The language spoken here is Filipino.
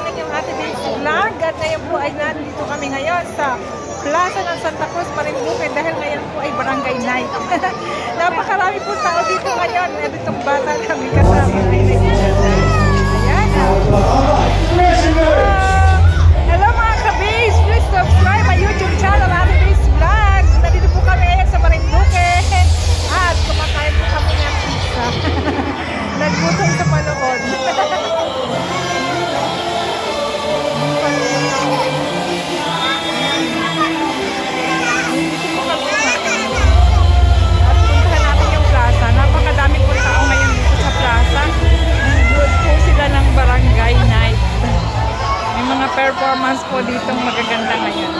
ang inyong Ate Days Vlog. At ngayon po ay nandito kami ngayon sa Plaza ng Santa Cruz, Marinduque dahil ngayon po ay barangay night. Napakarami po tao dito ngayon. Itong bata kami kasama. Ayan. Hello mga ka-Base! Please subscribe my YouTube channel, Ate Days Vlog. Nandito po kami ngayon sa Marinduque. At kumakain po kami ng pizza. Naggutom sa panood. At puntahan natin yung plaza. Napakadaming po tao ngayon dito sa plaza. Good po sila ng barangay night. May mga performance po ditong magaganda ngayon.